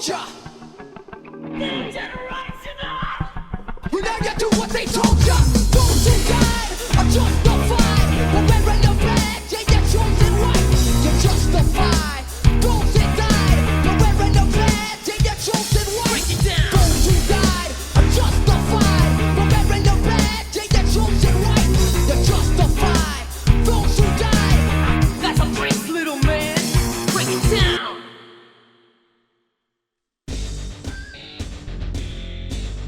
told ya. New generation up. Now you do what they told ya. Those who died are justified. But wearing the badge, yeah, you're chosen right. You're justified. Those that died, but wearing the badge, yeah, you're chosen right. Break it down. Those who died are justified. But wearing the badge, yeah, you're chosen right. You're justified. Those who died. That's a phrase, little man. Break it down.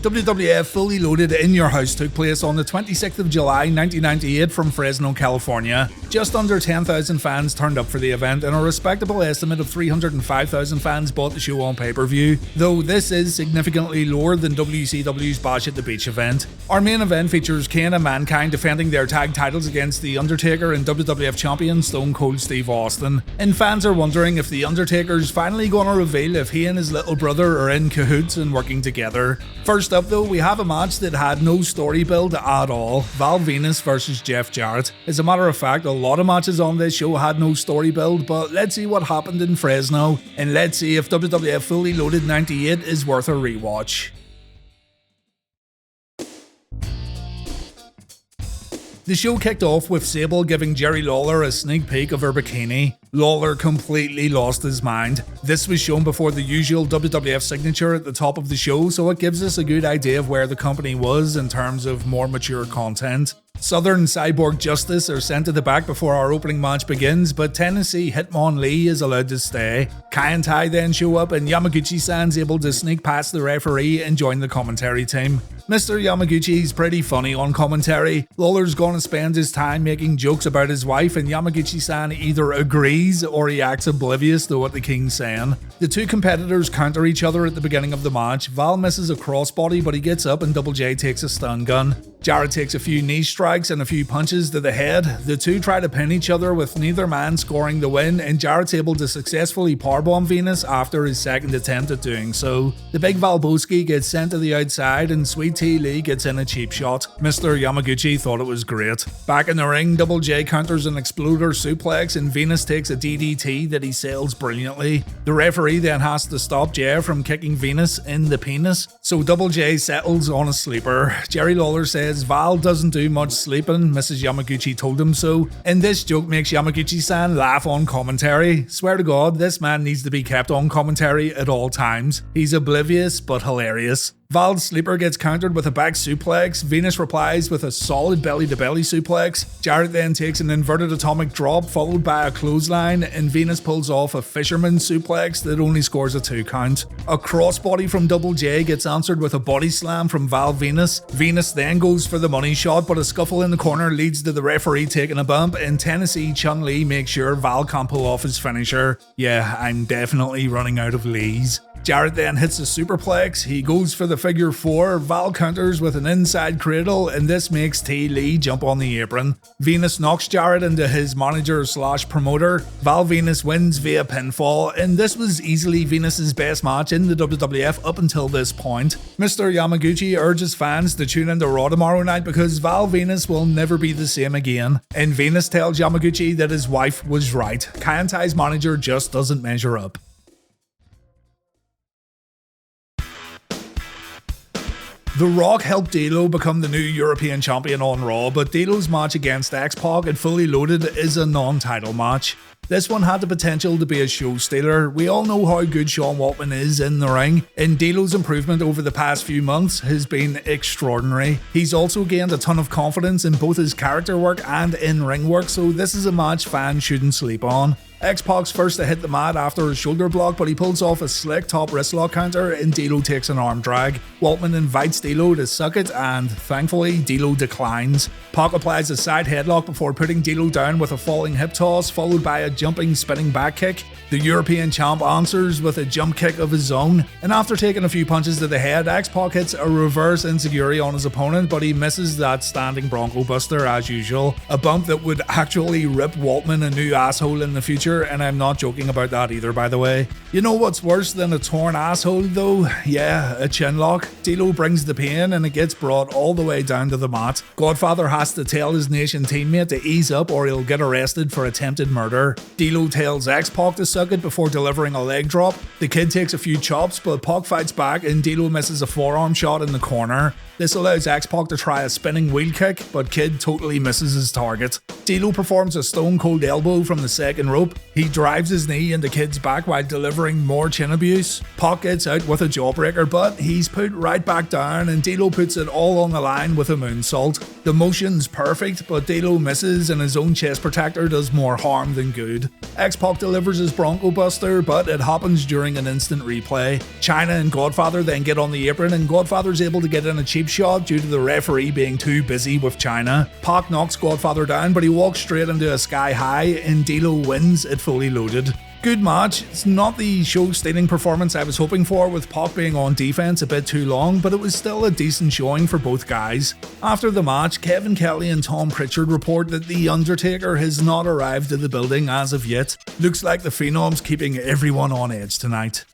WWF Fully Loaded In Your House took place on the 26th of July 1998 from Fresno, California. Just under 10,000 fans turned up for the event and a respectable estimate of 305,000 fans bought the show on pay-per-view, though this is significantly lower than WCW's Bash at the Beach event. Our main event features Kane and Mankind defending their tag titles against The Undertaker and WWF champion Stone Cold Steve Austin. And fans are wondering if The Undertaker's finally gonna reveal if he and his little brother are in cahoots and working together. First up though, we have a match that had no story build at all. Val Venis versus Jeff Jarrett. As a matter of fact, a lot of matches on this show had no story build, but let's see what happened in Fresno, and let's see if WWF Fully Loaded 98 is worth a rewatch. The show kicked off with Sable giving Jerry Lawler a sneak peek of her bikini. Lawler completely lost his mind. This was shown before the usual WWF signature at the top of the show, so it gives us a good idea of where the company was in terms of more mature content. Southern Cyborg Justice are sent to the back before our opening match begins, but Tennessee Hitmon Lee is allowed to stay. Kai and Tai then show up and Yamaguchi-san's able to sneak past the referee and join the commentary team. Mr. Yamaguchi's pretty funny on commentary. Lawler's gonna spend his time making jokes about his wife and Yamaguchi-san either agrees or he acts oblivious to what the king's saying. The two competitors counter each other at the beginning of the match. Val misses a crossbody but he gets up and Double J takes a stun gun. Jarrett takes a few knee strikes and a few punches to the head. The two try to pin each other with neither man scoring the win, and Jarrett's able to successfully powerbomb Venis after his second attempt at doing so. The big Valboski gets sent to the outside and Sweet T Lee gets in a cheap shot. Mr. Yamaguchi thought it was great. Back in the ring, Double J counters an exploder suplex and Venis takes a DDT that he sells brilliantly. The referee then has to stop Jay from kicking Venis in the penis, so Double J settles on a sleeper. Jerry Lawler says Val doesn't do much sleeping, Mrs. Yamaguchi told him so, and this joke makes Yamaguchi-san laugh on commentary. Swear to God, this man needs to be kept on commentary at all times. He's oblivious but hilarious. Val's sleeper gets countered with a back suplex, Venis replies with a solid belly-to-belly suplex, Jarrett then takes an inverted atomic drop followed by a clothesline, and Venis pulls off a fisherman suplex that only scores a 2 count. A crossbody from Double J gets answered with a body slam from Val Venis. Venis then goes for the money shot, but a scuffle in the corner leads to the referee taking a bump, and Tennessee Chung Lee makes sure Val can't pull off his finisher. Yeah, I'm definitely running out of Lees. Jarrett then hits a superplex, he goes for the figure 4, Val counters with an inside cradle, and this makes T. Lee jump on the apron. Venis knocks Jarrett into his manager/promoter. Val Venis wins via pinfall, and this was easily Venis' best match in the WWF up until this point. Mr. Yamaguchi urges fans to tune into Raw tomorrow night because Val Venis will never be the same again. And Venis tells Yamaguchi that his wife was right. Kai and Tai's manager just doesn't measure up. The Rock helped D.O.A become the new European champion on Raw, but D.O.A's match against X-Pac at Fully Loaded is a non-title match. This one had the potential to be a show stealer. We all know how good Sean Waltman is in the ring, and D.O.A's improvement over the past few months has been extraordinary. He's also gained a ton of confidence in both his character work and in-ring work, so this is a match fans shouldn't sleep on. X-Pac's first to hit the mat after a shoulder block, but he pulls off a slick top wrist lock counter and D.O.A takes an arm drag. Waltman invites D.O.A to suck it and, thankfully, D.O.A declines. Pac applies a side headlock before putting D.O.A down with a falling hip toss, followed by a jumping spinning back kick. The European champ answers with a jump kick of his own, and after taking a few punches to the head, X-Pac hits a reverse enziguri on his opponent, but he misses that standing Bronco Buster as usual. A bump that would actually rip Waltman a new asshole in the future, and I'm not joking about that either, by the way. You know what's worse than a torn asshole though? Yeah, a chinlock. D.O.A brings the pain and it gets brought all the way down to the mat. Godfather has to tell his nation teammate to ease up or he'll get arrested for attempted murder. D.O.A tells X-Pac to suck stuck it before delivering a leg drop. The Kid takes a few chops, but Pac fights back and D.O.A misses a forearm shot in the corner. This allows X-Pac to try a spinning wheel kick, but Kid totally misses his target. D.O.A performs a stone cold elbow from the second rope. He drives his knee into Kid's back while delivering more chin abuse. Pac gets out with a jawbreaker, but he's put right back down and D.O.A puts it all on the line with a moonsault. The motion's perfect, but D.O.A misses and his own chest protector does more harm than good. X-Pac delivers his Bronco Buster, but it happens during an instant replay. Chyna and Godfather then get on the apron and Godfather's able to get in a cheap shot due to the referee being too busy with Chyna. Pac knocks Godfather down, but he walks straight into a sky high and D.O.A wins at Fully Loaded. Good match. It's not the show-stealing performance I was hoping for, with Pac being on defense a bit too long, but it was still a decent showing for both guys. After the match, Kevin Kelly and Tom Pritchard report that The Undertaker has not arrived at the building as of yet. Looks like the Phenom's keeping everyone on edge tonight.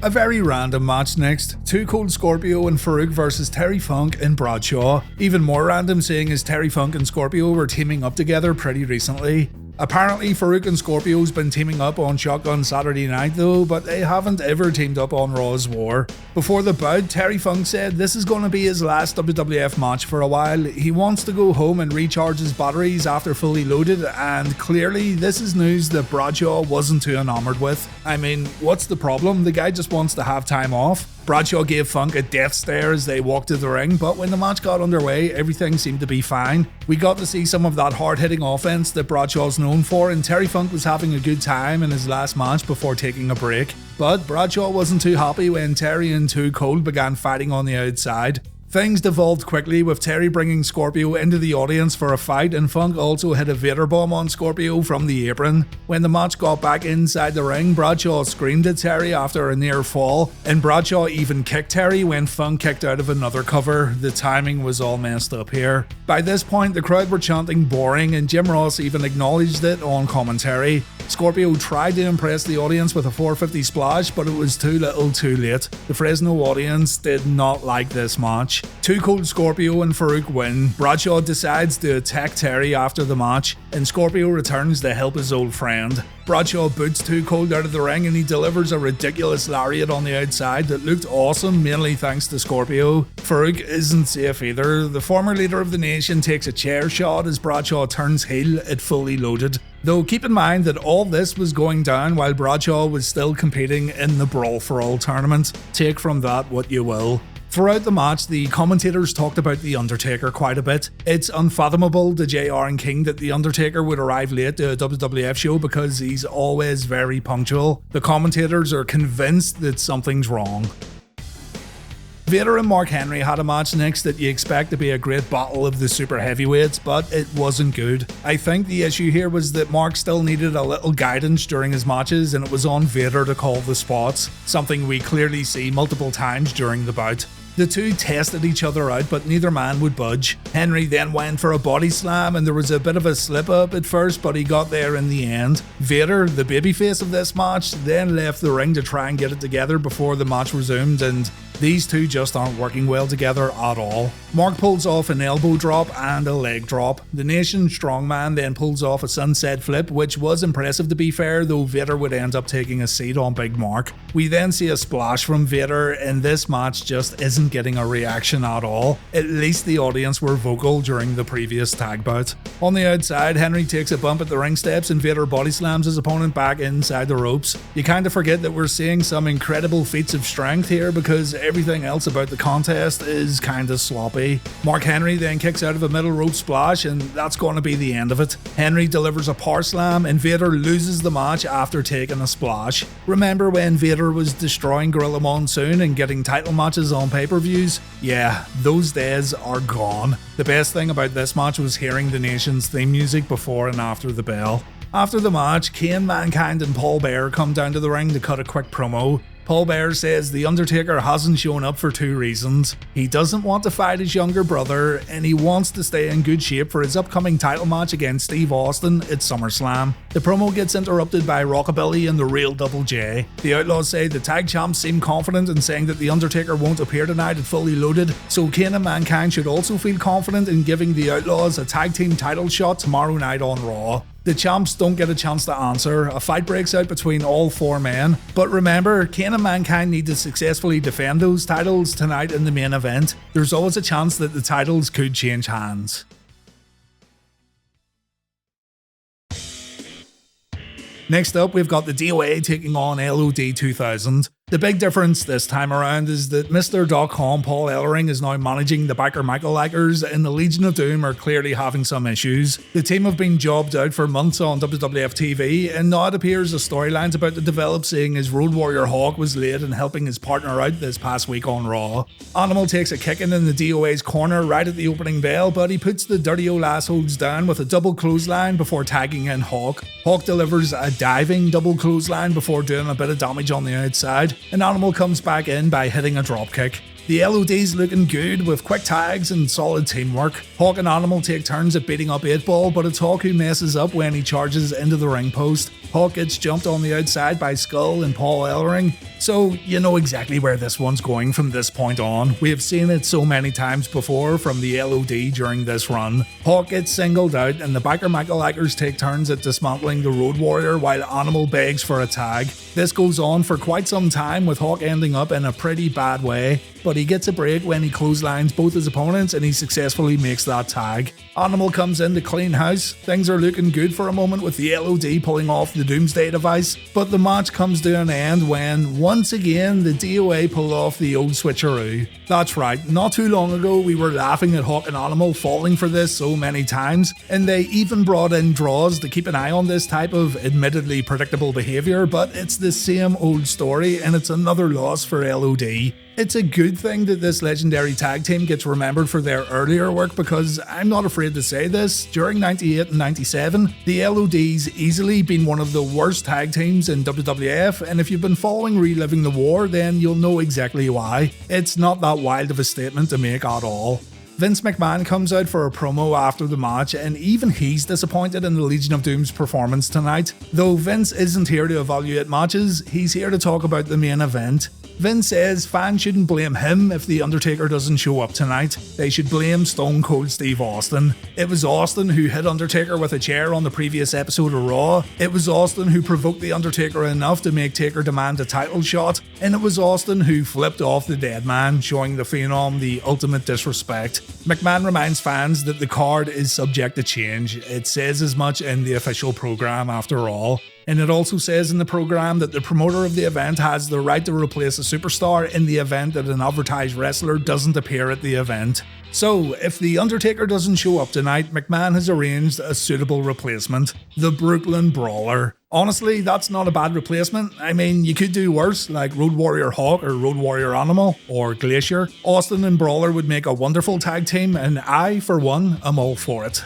A very random match next. Too Cold Scorpio and Faarooq versus Terry Funk and Bradshaw. Even more random seeing as Terry Funk and Scorpio were teaming up together pretty recently. Apparently Faarooq and Scorpio's been teaming up on Shotgun Saturday Night though, but they haven't ever teamed up on Raw's War. Before the bout, Terry Funk said this is going to be his last WWF match for a while. He wants to go home and recharge his batteries after Fully Loaded, and clearly this is news that Bradshaw wasn't too enamored with. I mean, what's the problem? The guy just wants to have time off. Bradshaw gave Funk a death stare as they walked to the ring, but when the match got underway, everything seemed to be fine. We got to see some of that hard-hitting offense that Bradshaw's known for, and Terry Funk was having a good time in his last match before taking a break. But Bradshaw wasn't too happy when Terry and Too Cold began fighting on the outside. Things devolved quickly, with Terry bringing Scorpio into the audience for a fight, and Funk also hit a Vader bomb on Scorpio from the apron. When the match got back inside the ring, Bradshaw screamed at Terry after a near fall, and Bradshaw even kicked Terry when Funk kicked out of another cover. The timing was all messed up here. By this point, the crowd were chanting boring, and Jim Ross even acknowledged it on commentary. Scorpio tried to impress the audience with a 450 splash, but it was too little too late. The Fresno audience did not like this match. Too Cold Scorpio and Faarooq win. Bradshaw decides to attack Terry after the match, and Scorpio returns to help his old friend. Bradshaw boots Too Cold out of the ring and he delivers a ridiculous lariat on the outside that looked awesome, mainly thanks to Scorpio. Faarooq isn't safe either. The former leader of the nation takes a chair shot as Bradshaw turns heel at Fully Loaded. Though keep in mind that all this was going down while Bradshaw was still competing in the Brawl for All tournament. Take from that what you will. Throughout the match, the commentators talked about The Undertaker quite a bit. It's unfathomable to JR and King that The Undertaker would arrive late to a WWF show because he's always very punctual. The commentators are convinced that something's wrong. Vader and Mark Henry had a match next that you expect to be a great battle of the super heavyweights, but it wasn't good. I think the issue here was that Mark still needed a little guidance during his matches, and it was on Vader to call the spots, something we clearly see multiple times during the bout. The two tested each other out, but neither man would budge. Henry then went for a body slam, and there was a bit of a slip up at first, but he got there in the end. Vader, the babyface of this match, then left the ring to try and get it together before the match resumed, and these two just aren't working well together at all. Mark pulls off an elbow drop and a leg drop. The Nation strongman then pulls off a sunset flip, which was impressive to be fair, though Vader would end up taking a seat on Big Mark. We then see a splash from Vader, and this match just isn't getting a reaction at all. At least the audience were vocal during the previous tag bout. On the outside, Henry takes a bump at the ring steps and Vader body slams his opponent back inside the ropes. You kinda forget that we're seeing some incredible feats of strength here because everything else about the contest is kinda sloppy. Mark Henry then kicks out of a middle rope splash, and that's going to be the end of it. Henry delivers a power slam and Vader loses the match after taking a splash. Remember when Vader was destroying Gorilla Monsoon and getting title matches on pay-per-views? Yeah, those days are gone. The best thing about this match was hearing the Nation's theme music before and after the bell. After the match, Kane, Mankind and Paul Bearer come down to the ring to cut a quick promo. Paul Bearer says The Undertaker hasn't shown up for 2 reasons. He doesn't want to fight his younger brother, and he wants to stay in good shape for his upcoming title match against Steve Austin at SummerSlam. The promo gets interrupted by Rockabilly and the real Double J. The Outlaws say the tag champs seem confident in saying that The Undertaker won't appear tonight at Fully Loaded, so Kane and Mankind should also feel confident in giving the Outlaws a tag team title shot tomorrow night on Raw. The champs don't get a chance to answer, a fight breaks out between all 4 men, but remember, Kane and Mankind need to successfully defend those titles tonight in the main event. There's always a chance that the titles could change hands. Next up, we've got the D.O.A taking on L.O.D 2000. The big difference this time around is that Mr. .com Paul Ellering is now managing the Biker Michael Likers, and the Legion of Doom are clearly having some issues. The team have been jobbed out for months on WWF TV, and now it appears a storyline's about to develop, seeing as Road Warrior Hawk was late in helping his partner out this past week on Raw. Animal takes a kicking in the D.O.A's corner right at the opening bell, but he puts the dirty old assholes down with a double clothesline before tagging in Hawk. Hawk delivers a diving double clothesline before doing a bit of damage on the outside, and Animal comes back in by hitting a dropkick. The L.O.D's looking good with quick tags and solid teamwork. Hawk and Animal take turns at beating up 8-Ball, but it's Hawk who messes up when he charges into the ring post. Hawk gets jumped on the outside by Skull and Paul Ellering, so you know exactly where this one's going from this point on. We have seen it so many times before from the L.O.D during this run. Hawk gets singled out and the Biker Michael Likers take turns at dismantling the Road Warrior while Animal begs for a tag. This goes on for quite some time with Hawk ending up in a pretty bad way, but he gets a break when he clotheslines both his opponents and he successfully makes that tag. Animal comes in to clean house. Things are looking good for a moment with the L.O.D pulling off the Doomsday device, but the match comes to an end when, once again, the D.O.A pull off the old switcheroo. That's right, not too long ago we were laughing at Hawk and Animal falling for this so many times, and they even brought in draws to keep an eye on this type of admittedly predictable behaviour, but it's the same old story and it's another loss for L.O.D. It's a good thing that this legendary tag team gets remembered for their earlier work, because I'm not afraid to say this, during 98 and 97, the L.O.D's easily been one of the worst tag teams in WWF, and if you've been following Reliving the War, then you'll know exactly why. It's not that wild of a statement to make at all. Vince McMahon comes out for a promo after the match, and even he's disappointed in the Legion of Doom's performance tonight. Though Vince isn't here to evaluate matches, he's here to talk about the main event. Vince says fans shouldn't blame him if The Undertaker doesn't show up tonight. They should blame Stone Cold Steve Austin. It was Austin who hit Undertaker with a chair on the previous episode of Raw. It was Austin who provoked The Undertaker enough to make Taker demand a title shot. And it was Austin who flipped off the dead man, showing the Phenom the ultimate disrespect. McMahon reminds fans that the card is subject to change. It says as much in the official program after all. And it also says in the program that the promoter of the event has the right to replace a superstar in the event that an advertised wrestler doesn't appear at the event. So, if The Undertaker doesn't show up tonight, McMahon has arranged a suitable replacement, the Brooklyn Brawler. Honestly, that's not a bad replacement. I mean, you could do worse, like Road Warrior Hawk or Road Warrior Animal or Glacier. Austin and Brawler would make a wonderful tag team, and I, for one, am all for it.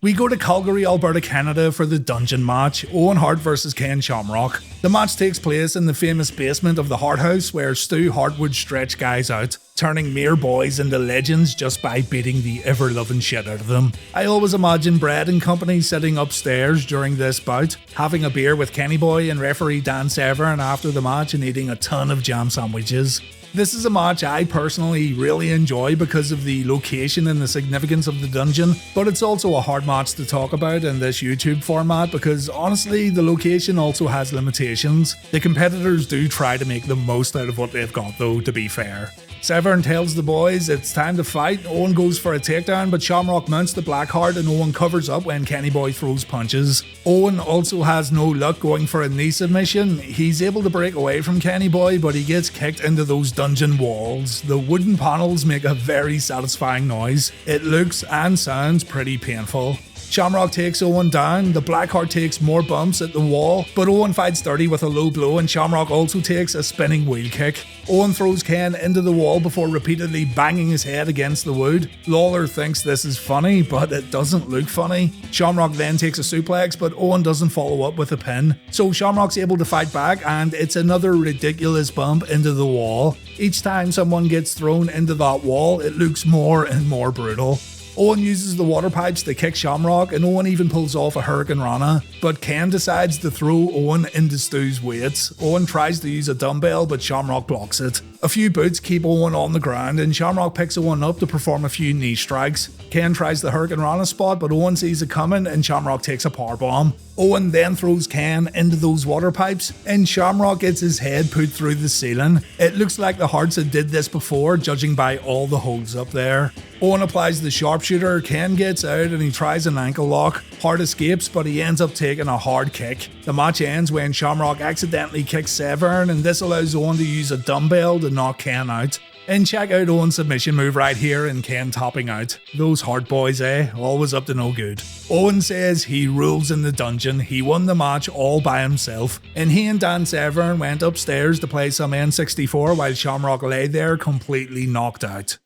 We go to Calgary, Alberta, Canada for the Dungeon match, Owen Hart vs Ken Shamrock. The match takes place in the famous basement of the Hart House, where Stu Hart would stretch guys out, turning mere boys into legends just by beating the ever-loving shit out of them. I always imagine Brad and company sitting upstairs during this bout, having a beer with Kenny Boy and referee Dan Severn after the match and eating a ton of jam sandwiches. This is a match I personally really enjoy because of the location and the significance of the dungeon, but it's also a hard match to talk about in this YouTube format because honestly the location also has limitations. The competitors do try to make the most out of what they've got though, to be fair. Severn tells the boys it's time to fight. Owen goes for a takedown, but Shamrock mounts the Blackheart and Owen covers up when Kenny Boy throws punches. Owen also has no luck going for a knee submission. He's able to break away from Kenny Boy, but he gets kicked into those dungeon walls. The wooden panels make a very satisfying noise. It looks and sounds pretty painful. Shamrock takes Owen down, the Blackheart takes more bumps at the wall, but Owen fights dirty with a low blow and Shamrock also takes a spinning wheel kick. Owen throws Ken into the wall before repeatedly banging his head against the wood. Lawler thinks this is funny, but it doesn't look funny. Shamrock then takes a suplex, but Owen doesn't follow up with a pin. So Shamrock's able to fight back and it's another ridiculous bump into the wall. Each time someone gets thrown into that wall, it looks more and more brutal. Owen uses the water pipes to kick Shamrock and Owen even pulls off a Hurricane Rana, but Ken decides to throw Owen into Stu's weights. Owen tries to use a dumbbell but Shamrock blocks it. A few boots keep Owen on the ground and Shamrock picks Owen up to perform a few knee strikes. Ken tries the Hurricane Rana spot but Owen sees it coming and Shamrock takes a powerbomb. Owen then throws Ken into those water pipes and Shamrock gets his head put through the ceiling. It looks like the Harts had did this before, judging by all the holes up there. Owen applies the sharpshooter, Ken gets out and he tries an ankle lock. Hart escapes but he ends up taking a hard kick. The match ends when Shamrock accidentally kicks Severn and this allows Owen to use a dumbbell to knock Ken out. And check out Owen's submission move right here and Ken topping out. Those Hart boys, always up to no good. Owen says he rules in the dungeon, he won the match all by himself, and he and Dan Severn went upstairs to play some N64 while Shamrock lay there completely knocked out.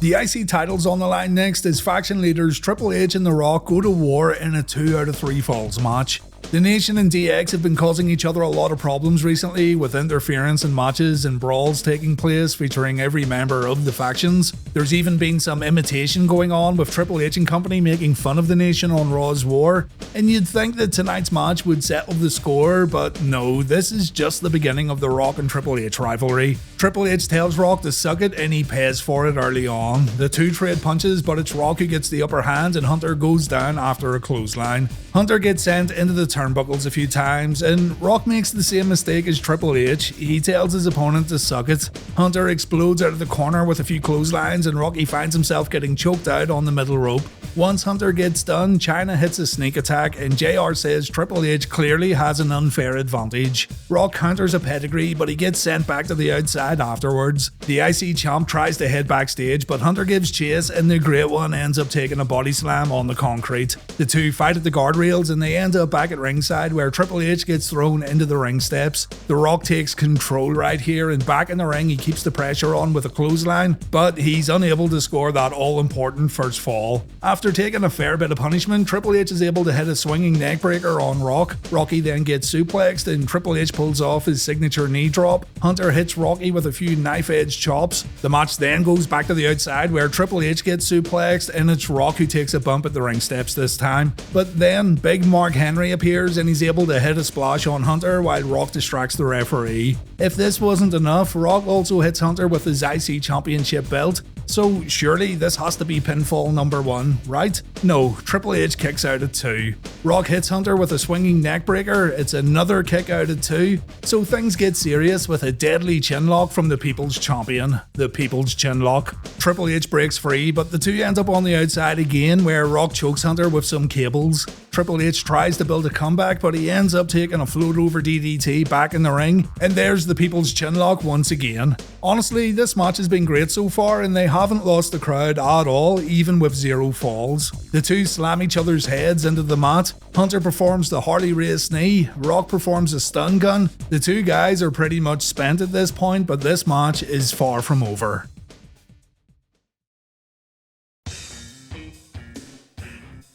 The IC title's on the line next as faction leaders Triple H and The Rock go to war in a 2 out of 3 falls match. The Nation and DX have been causing each other a lot of problems recently, with interference in matches and brawls taking place featuring every member of the factions. There's even been some imitation going on with Triple H and company making fun of the Nation on Raw's War, and you'd think that tonight's match would settle the score, but no, this is just the beginning of the Rock and Triple H rivalry. Triple H tells Rock to suck it and he pays for it early on. The two trade punches, but it's Rock who gets the upper hand and Hunter goes down after a clothesline. Hunter gets sent into the turnbuckles a few times and Rock makes the same mistake as Triple H. He tells his opponent to suck it. Hunter explodes out of the corner with a few clotheslines and Rocky finds himself getting choked out on the middle rope. Once Hunter gets done, Chyna hits a sneak attack and JR says Triple H clearly has an unfair advantage. Rock counters a pedigree but he gets sent back to the outside afterwards. The IC champ tries to head backstage but Hunter gives chase and the Great One ends up taking a body slam on the concrete. The two fight at the guardrails and they end up back at ringside where Triple H gets thrown into the ring steps. The Rock takes control right here and back in the ring he keeps the pressure on with a clothesline, but he's unable to score that all-important first fall. After taking a fair bit of punishment, Triple H is able to hit a swinging neckbreaker on Rock. Rocky then gets suplexed and Triple H pulls off his signature knee drop. Hunter hits Rocky with a few knife-edge chops. The match then goes back to the outside where Triple H gets suplexed and it's Rock who takes a bump at the ring steps this time. But then Big Mark Henry appears and he's able to hit a splash on Hunter while Rock distracts the referee. If this wasn't enough, Rock also hits Hunter with his IC Championship belt. So surely this has to be pinfall number 1, right? No, Triple H kicks out at 2. Rock hits Hunter with a swinging neckbreaker, it's another kick out at 2. So things get serious with a deadly chinlock from the People's Champion, the People's Chinlock. Triple H breaks free, but the two end up on the outside again where Rock chokes Hunter with some cables. Triple H tries to build a comeback, but he ends up taking a float over DDT back in the ring, and there's the People's Chinlock once again. Honestly, this match has been great so far, and they haven't lost the crowd at all, even with 0 falls. The two slam each other's heads into the mat. Hunter performs the Harley Race knee, Rock performs a stun gun. The two guys are pretty much spent at this point, but this match is far from over.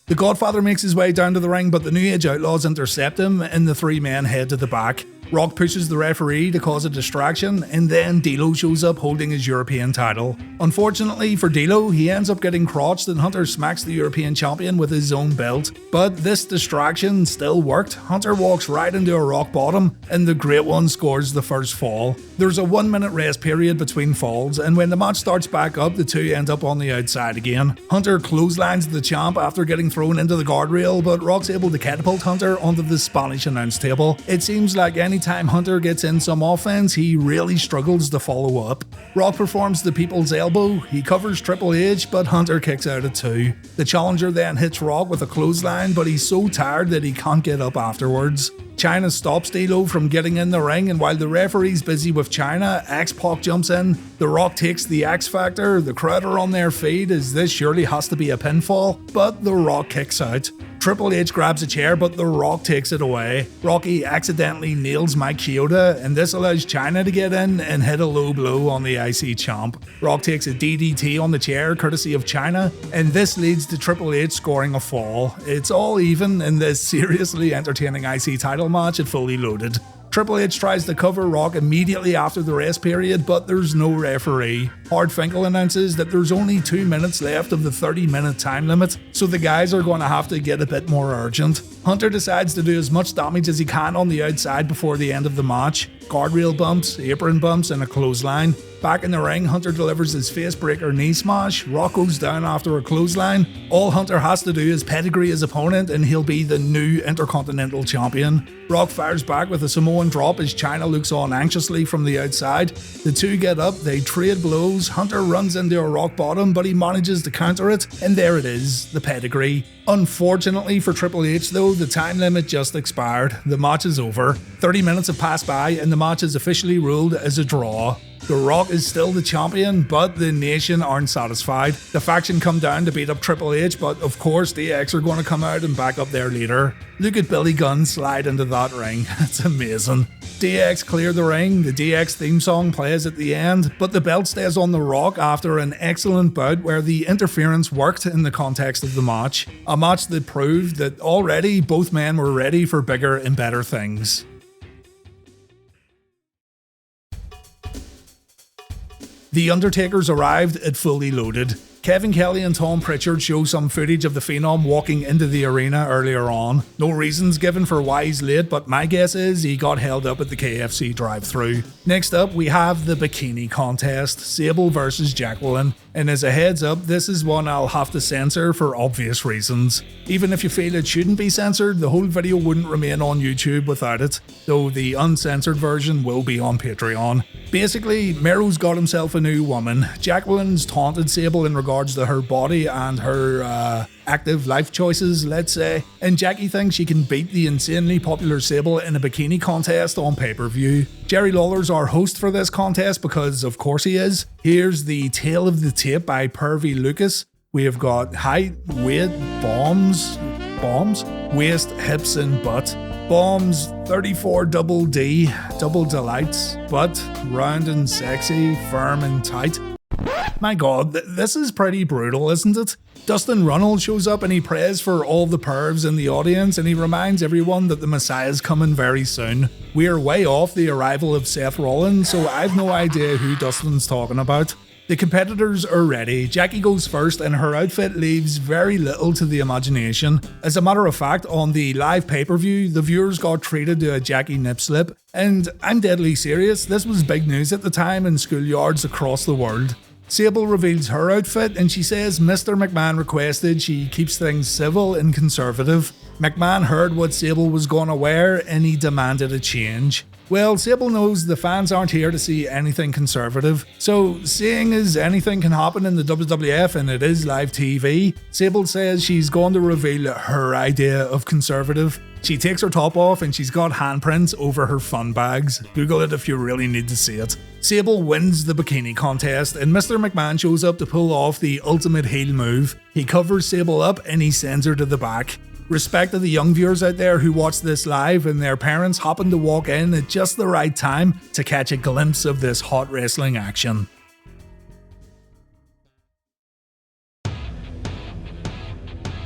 The Godfather makes his way down to the ring, but the New Age Outlaws intercept him and the three men head to the back. Rock pushes the referee to cause a distraction, and then D.O.A shows up holding his European title. Unfortunately for D.O.A, he ends up getting crotched and Hunter smacks the European champion with his own belt. But this distraction still worked. Hunter walks right into a rock bottom, and the Great One scores the first fall. There's a 1-minute rest period between falls, and when the match starts back up, the two end up on the outside again. Hunter clotheslines the champ after getting thrown into the guardrail, but Rock's able to catapult Hunter onto the Spanish announce table. It seems like anytime Hunter gets in some offense, he really struggles to follow up. Rock performs the People's Elbow, he covers Triple H, but Hunter kicks out at 2. The challenger then hits Rock with a clothesline, but he's so tired that he can't get up afterwards. Chyna stops D.O.A from getting in the ring, and while the referee's busy with Chyna, X-Pac jumps in. The Rock takes the X Factor. The crowd are on their feet as this surely has to be a pinfall, but The Rock kicks out. Triple H grabs a chair, but The Rock takes it away. Rocky accidentally nails Mike Chioda, and this allows Chyna to get in and hit a low blow on the IC champ. Rock takes a DDT on the chair, courtesy of Chyna, and this leads to Triple H scoring a fall. It's all even in this seriously entertaining IC title match at Fully Loaded. Triple H tries to cover Rock immediately after the rest period, but there's no referee. Hard Finkel announces that there's only 2 minutes left of the 30-minute time limit, so the guys are going to have to get a bit more urgent. Hunter decides to do as much damage as he can on the outside before the end of the match. Guardrail bumps, apron bumps, and a clothesline. Back in the ring, Hunter delivers his facebreaker knee smash. Rock goes down after a clothesline. All Hunter has to do is pedigree his opponent and he'll be the new Intercontinental Champion. Rock fires back with a Samoan drop as Chyna looks on anxiously from the outside. The two get up, they trade blows. Hunter runs into a rock bottom, but he manages to counter it, and there it is, the pedigree. Unfortunately for Triple H though, the time limit just expired. The match is over. 30 minutes have passed by and the match is officially ruled as a draw. The Rock is still the champion, but the Nation aren't satisfied. The faction come down to beat up Triple H, but of course DX are going to come out and back up their leader. Look at Billy Gunn slide into that ring. It's amazing. DX clear the ring, the DX theme song plays at the end, but the belt stays on The Rock after an excellent bout where the interference worked in the context of the match. A match that proved that already both men were ready for bigger and better things. The Undertakers arrived at Fully Loaded. Kevin Kelly and Tom Pritchard show some footage of the Phenom walking into the arena earlier on. No reasons given for why he's late, but my guess is he got held up at the KFC drive-thru. Next up, we have the Bikini Contest, Sable versus Jacqueline. And as a heads up, this is one I'll have to censor for obvious reasons. Even if you feel it shouldn't be censored, the whole video wouldn't remain on YouTube without it, though the uncensored version will be on Patreon. Basically, Mero's got himself a new woman. Jacqueline's taunted Sable in regards to her body and her active life choices, let's say, and Jackie thinks she can beat the insanely popular Sable in a bikini contest on pay-per-view. Jerry Lawler's our host for this contest because of course he is. Here's the tail of the tape by Pervy Lucas. We have got height, weight, bombs, waist, hips and butt. Bombs, 34 double D, double delights, butt, round and sexy, firm and tight. My god, this is pretty brutal, isn't it? Dustin Runnels shows up and he prays for all the pervs in the audience and he reminds everyone that the Messiah's coming very soon. We're way off the arrival of Seth Rollins, so I've no idea who Dustin's talking about. The competitors are ready. Jackie goes first and her outfit leaves very little to the imagination. As a matter of fact, on the live pay-per-view, the viewers got treated to a Jackie nip slip. And I'm deadly serious, this was big news at the time in schoolyards across the world. Sable reveals her outfit and she says Mr. McMahon requested she keeps things civil and conservative. McMahon heard what Sable was gonna wear and he demanded a change. Well, Sable knows the fans aren't here to see anything conservative, so seeing as anything can happen in the WWF and it is live TV, Sable says she's going to reveal her idea of conservative. She takes her top off and she's got handprints over her fun bags. Google it if you really need to see it. Sable wins the bikini contest and Mr. McMahon shows up to pull off the ultimate heel move. He covers Sable up and he sends her to the back. Respect to the young viewers out there who watch this live and their parents happen to walk in at just the right time to catch a glimpse of this hot wrestling action.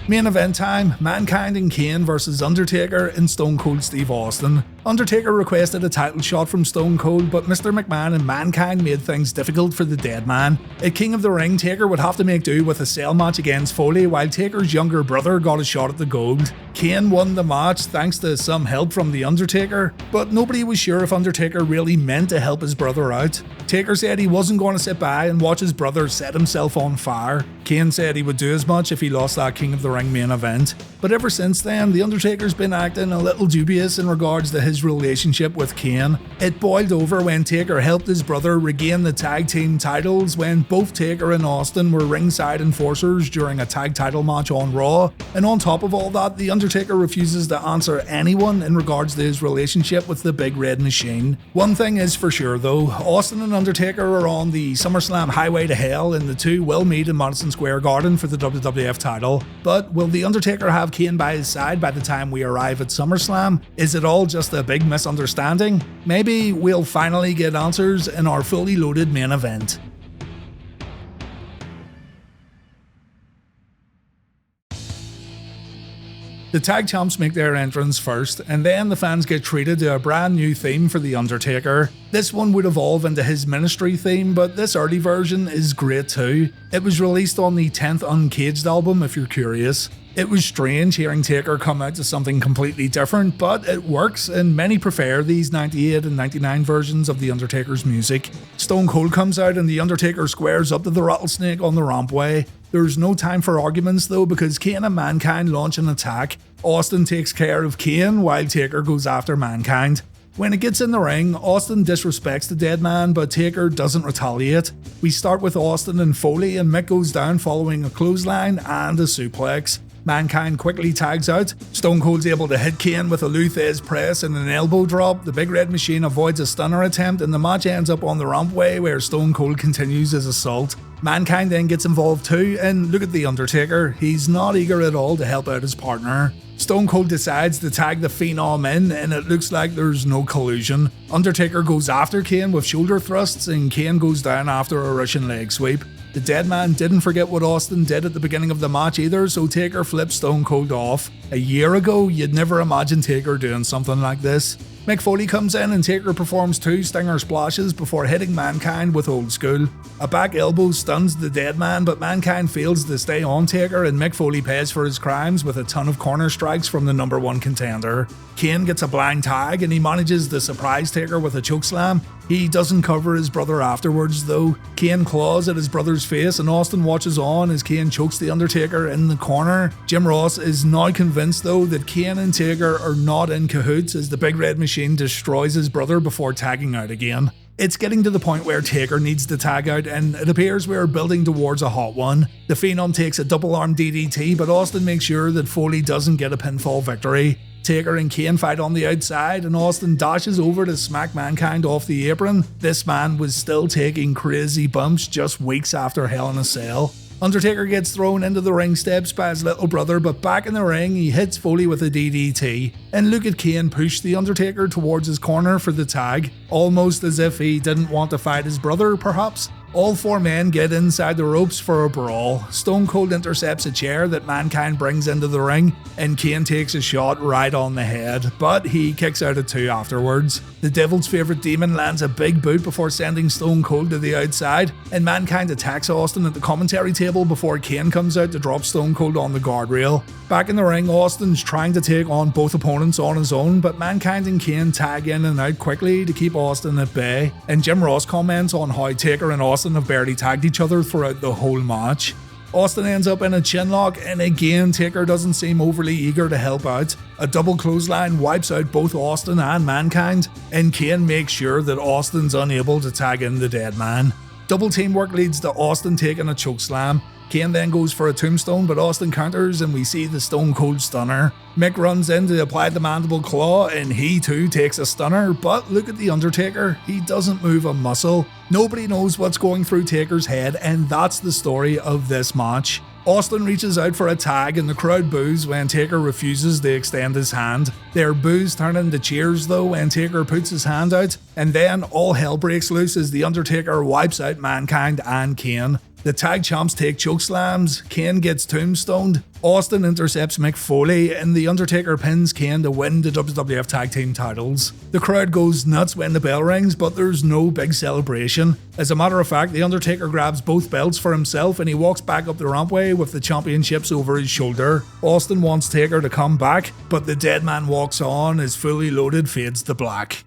Main event time, Mankind Kane versus Undertaker and Stone Cold Steve Austin. Undertaker requested a title shot from Stone Cold, but Mr. McMahon and Mankind made things difficult for the dead man. At King of the Ring, Taker would have to make do with a cell match against Foley, while Taker's younger brother got a shot at the gold. Kane won the match thanks to some help from The Undertaker, but nobody was sure if Undertaker really meant to help his brother out. Taker said he wasn't going to sit by and watch his brother set himself on fire. Kane said he would do as much if he lost that King of the Ring main event. But ever since then, The Undertaker's been acting a little dubious in regards to his relationship with Kane. It boiled over when Taker helped his brother regain the tag team titles when both Taker and Austin were ringside enforcers during a tag title match on Raw. And on top of all that, The Undertaker refuses to answer anyone in regards to his relationship with the Big Red Machine. One thing is for sure though, Austin and Undertaker are on the SummerSlam highway to hell, and the two will meet in Madison Square Garden for the WWF title. But will The Undertaker have Kane by his side by the time we arrive at SummerSlam? Is it all just a big misunderstanding? Maybe we'll finally get answers in our fully loaded main event. The tag champs make their entrance first, and then the fans get treated to a brand new theme for The Undertaker. This one would evolve into his ministry theme, but this early version is great too. It was released on the 10th Uncaged album if you're curious. It was strange hearing Taker come out to something completely different, but it works, and many prefer these 98 and 99 versions of The Undertaker's music. Stone Cold comes out and The Undertaker squares up to the rattlesnake on the rampway. There's no time for arguments though, because Kane and Mankind launch an attack. Austin takes care of Kane while Taker goes after Mankind. When it gets in the ring, Austin disrespects the dead man, but Taker doesn't retaliate. We start with Austin and Foley, and Mick goes down following a clothesline and a suplex. Mankind quickly tags out. Stone Cold's able to hit Kane with a Lou Thesz press and an elbow drop. The Big Red Machine avoids a stunner attempt, and the match ends up on the rampway where Stone Cold continues his assault. Mankind then gets involved too, and look at The Undertaker. He's not eager at all to help out his partner. Stone Cold decides to tag the Phenom in, and it looks like there's no collusion. Undertaker goes after Kane with shoulder thrusts, and Kane goes down after a Russian leg sweep. The dead man didn't forget what Austin did at the beginning of the match either, so Taker flips Stone Cold off. A year ago, you'd never imagine Taker doing something like this. Mick Foley comes in and Taker performs 2 stinger splashes before hitting Mankind with Old School. A back elbow stuns the dead man, but Mankind fails to stay on Taker, and Mick Foley pays for his crimes with a ton of corner strikes from the number 1 contender. Kane gets a blind tag and he manages to surprise Taker with a chokeslam. He doesn't cover his brother afterwards though. Kane claws at his brother's face and Austin watches on as Kane chokes The Undertaker in the corner. Jim Ross is now convinced though that Kane and Taker are not in cahoots as the Big Red Machine destroys his brother before tagging out again. It's getting to the point where Taker needs to tag out, and it appears we're building towards a hot one. The Phenom takes a double arm DDT, but Austin makes sure that Foley doesn't get a pinfall victory. Taker and Kane fight on the outside, and Austin dashes over to smack Mankind off the apron. This man was still taking crazy bumps just weeks after Hell in a Cell. Undertaker gets thrown into the ring steps by his little brother, but back in the ring he hits Foley with a DDT. And look at Kane push The Undertaker towards his corner for the tag, almost as if he didn't want to fight his brother perhaps. All 4 men get inside the ropes for a brawl. Stone Cold intercepts a chair that Mankind brings into the ring, and Kane takes a shot right on the head, but he kicks out at 2 afterwards. The Devil's Favourite Demon lands a big boot before sending Stone Cold to the outside, and Mankind attacks Austin at the commentary table before Kane comes out to drop Stone Cold on the guardrail. Back in the ring, Austin's trying to take on both opponents on his own, but Mankind and Kane tag in and out quickly to keep Austin at bay, and Jim Ross comments on how Taker and Austin have barely tagged each other throughout the whole match. Austin ends up in a chinlock, and again Taker doesn't seem overly eager to help out. A double clothesline wipes out both Austin and Mankind, and Kane makes sure that Austin's unable to tag in the dead man. Double teamwork leads to Austin taking a chokeslam. Kane then goes for a tombstone, but Austin counters and we see the Stone Cold Stunner. Mick runs in to apply the mandible claw and he too takes a stunner, but look at The Undertaker, he doesn't move a muscle. Nobody knows what's going through Taker's head, and that's the story of this match. Austin reaches out for a tag and the crowd boos when Taker refuses to extend his hand. Their boos turn into cheers though when Taker puts his hand out, and then all hell breaks loose as The Undertaker wipes out Mankind and Kane. The tag champs take chokeslams, Kane gets tombstoned, Austin intercepts Mick Foley, and The Undertaker pins Kane to win the WWF Tag Team titles. The crowd goes nuts when the bell rings, but there's no big celebration. As a matter of fact, The Undertaker grabs both belts for himself and he walks back up the rampway with the championships over his shoulder. Austin wants Taker to come back, but the dead man walks on as Fully Loaded fades to black.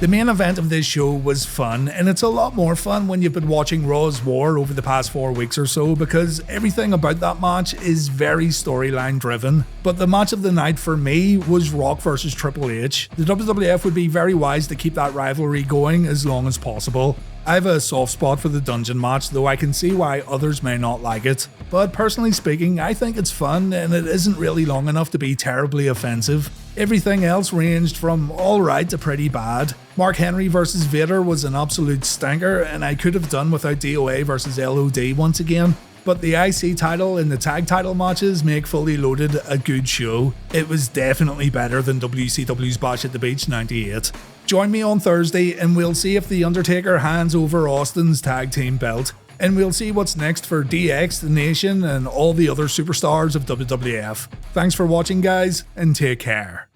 The main event of this show was fun, and it's a lot more fun when you've been watching Raw's War over the past 4 weeks or so, because everything about that match is very storyline driven. But the match of the night for me was Rock vs Triple H. The WWF would be very wise to keep that rivalry going as long as possible. I have a soft spot for the dungeon match, though I can see why others may not like it. But personally speaking, I think it's fun, and it isn't really long enough to be terribly offensive. Everything else ranged from alright to pretty bad. Mark Henry vs Vader was an absolute stinker, and I could have done without D.O.A vs L.O.D once again. But the IC title and the tag title matches make Fully Loaded a good show. It was definitely better than WCW's Bash at the Beach 98. Join me on Thursday and we'll see if The Undertaker hands over Austin's tag team belt. And we'll see what's next for DX, The Nation, and all the other superstars of WWF. Thanks for watching, guys, and take care.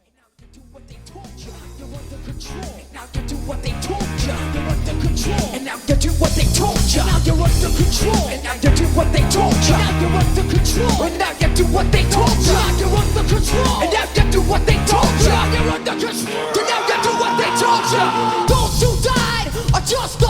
And now you do what they told you. Now you're under control. And now you do what they told you. Now you're under control. And now you do what they told you. Now you're under control. And now you do what they told you. Now you're under control. And now you do what they told you. Those who died are just